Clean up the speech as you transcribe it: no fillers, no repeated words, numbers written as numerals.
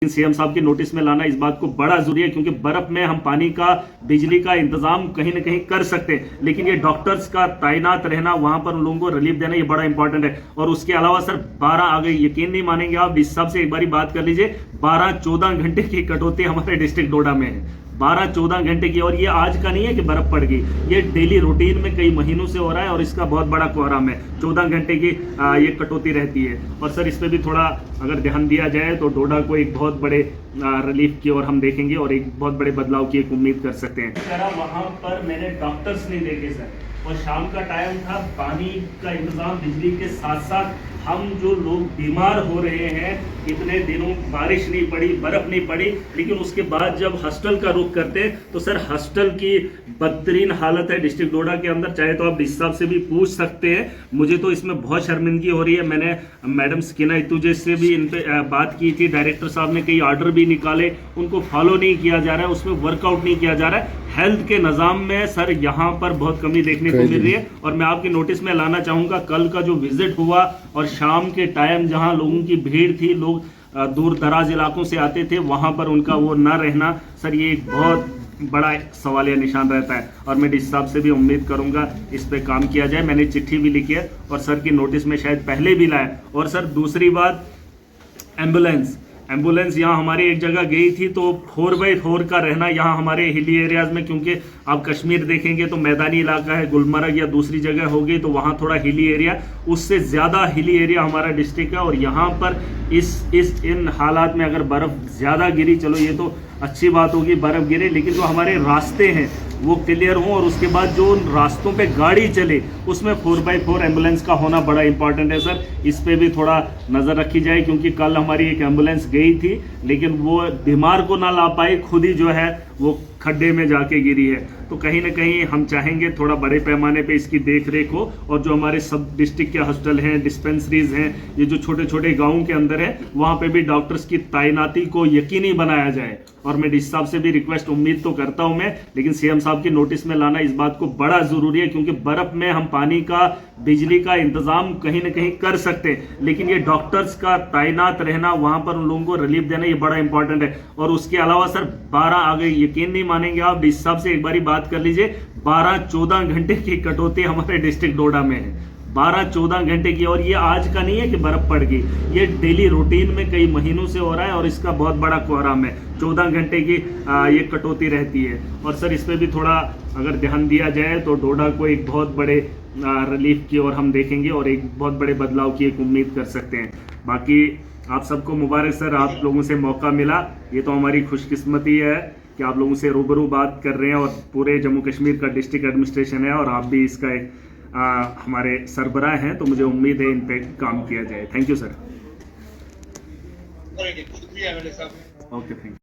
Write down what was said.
CM साहब के notice में लाना इस बात को बड़ा जरूरी है, क्योंकि बर्फ में हम पानी का, बिजली का इंतजाम कहीं ना कहीं कर सकते हैं, लेकिन ये डॉक्टर्स का तैनात रहना, वहां पर उन लोगों को रिलीफ देना, ये बड़ा इंपॉर्टेंट है। और उसके अलावा सर 12 आ गई, यकीन नहीं मानेंगे आप, इस सब से एक बारी बात कर लीजिए, 12-14 घंटे की कटौती हमारे डिस्ट्रिक्ट डोडा में है, 12-14 घंटे की। और ये आज का नहीं है कि बर्फ पड़ गई, ये डेली रूटीन में कई महीनों से हो रहा है और इसका बहुत बड़ा कोहराम है। 14 घंटे की ये कटौती रहती है। और सर इस पे भी थोड़ा अगर ध्यान दिया जाए तो डोडा को एक बहुत बड़े रिलीफ की ओर हम देखेंगे और एक बहुत बड़े बदलाव की एक उम्मीद कर सकते हैं। सर वहां पर मैंने डॉक्टर्स नहीं देखे सर, और शाम का टाइम था, पानी का इंतजाम बिजली के साथ साथ हम जो लोग बीमार हो रहे हैं, इतने दिनों बारिश नहीं पड़ी, बर्फ नहीं पड़ी, लेकिन उसके बाद जब हॉस्टल का रुख करते तो सर हॉस्टल की बदतरीन हालत है डिस्ट्रिक्ट डोडा के अंदर। चाहे तो आप इस हिसाब से भी पूछ सकते हैं, मुझे तो इसमें बहुत शर्मिंदगी हो रही है। मैंने मैडम स्किना इतुजे से भी इन पे बात की थी, डायरेक्टर साहब ने कई ऑर्डर भी निकाले, उनको फॉलो नहीं किया जा रहा है, उसमें वर्कआउट नहीं किया जा रहा है। हेल्थ के निज़ाम में सर यहाँ पर बहुत कमी देखने को मिल रही है। और मैं आपके नोटिस में लाना चाहूँगा, कल का जो विजिट हुआ और शाम के टाइम जहाँ लोगों की भीड़ थी, लोग दूर दराज इलाकों से आते थे, वहाँ पर उनका वो न रहना, सर ये एक बहुत बड़ा सवालिया निशान रहता है। और मैं इस हिसाब से भी उम्मीद करूंगा इस पे काम किया जाए। मैंने चिट्ठी भी लिखी है और सर की नोटिस में शायद पहले भी लाया। और सर दूसरी बात, एम्बुलेंस यहाँ हमारी एक जगह गई थी, तो 4x4 का रहना यहाँ हमारे हिली एरियाज में, क्योंकि आप कश्मीर देखेंगे तो मैदानी इलाका है, गुलमर्ग या दूसरी जगह होगी तो वहाँ थोड़ा हिली एरिया, उससे ज़्यादा हिली एरिया हमारा डिस्ट्रिक्ट है। और यहाँ पर इन हालात में अगर बर्फ़ ज़्यादा गिरी, चलो ये तो अच्छी बात होगी बर्फ़ गिरे, लेकिन जो हमारे रास्ते हैं वो क्लियर हों और उसके बाद जो रास्तों पे गाड़ी चले उसमें 4x4 एम्बुलेंस का होना बड़ा इंपॉर्टेंट है सर। इस पे भी थोड़ा नज़र रखी जाए, क्योंकि कल हमारी एक एम्बुलेंस गई थी, लेकिन वो बीमार को ना ला पाई, खुद ही जो है वो खड्डे में जाके गिरी है। तो कहीं ना कहीं हम चाहेंगे थोड़ा बड़े पैमाने पे इसकी देख रेख हो, और जो हमारे सब डिस्ट्रिक्ट के हॉस्टल हैं, डिस्पेंसरीज हैं, ये जो छोटे छोटे गाँव के अंदर है, वहाँ पे भी डॉक्टर्स की तैनाती को यकीनी बनाया जाए। और मैं इस हिसाब से भी रिक्वेस्ट उम्मीद तो करता हूं मैं, लेकिन सीएम साहब की नोटिस में लाना इस बात को बड़ा जरूरी है, क्योंकि बर्फ में हम पानी का, बिजली का इंतजाम कहीं ना कहीं कर सकते हैं, लेकिन ये डॉक्टर्स का तैनात रहना, वहां पर उन लोगों को रिलीफ देना, ये बड़ा इंपॉर्टेंट है। और उसके अलावा सर 12 आ गई, यकीन नहीं मानेंगे आप, इस हिसाब से एक बारी बात कर लीजिए, 12-14 घंटे की कटौती हमारे डिस्ट्रिक्ट डोडा में है, 12-14 घंटे की। और ये आज का नहीं है कि बर्फ पड़ गई, ये डेली रूटीन में कई महीनों से हो रहा है और इसका बहुत बड़ा कोहराम है। 14 घंटे की ये कटौती रहती है। और सर इस पे भी थोड़ा अगर ध्यान दिया जाए तो डोडा को एक बहुत बड़े रिलीफ की ओर हम देखेंगे और एक बहुत बड़े बदलाव की एक उम्मीद कर सकते हैं। बाकी आप सबको मुबारक सर, आप लोगों से मौका मिला, ये तो हमारी खुशकिस्मती है कि आप लोगों से रूबरू बात कर रहे हैं, और पूरे जम्मू कश्मीर का डिस्ट्रिक्ट एडमिनिस्ट्रेशन है और आप भी इसका एक हमारे सरबराह हैं, तो मुझे उम्मीद है इन पे काम किया जाए। Thank you sir. शुक्रिया। Okay, thank you.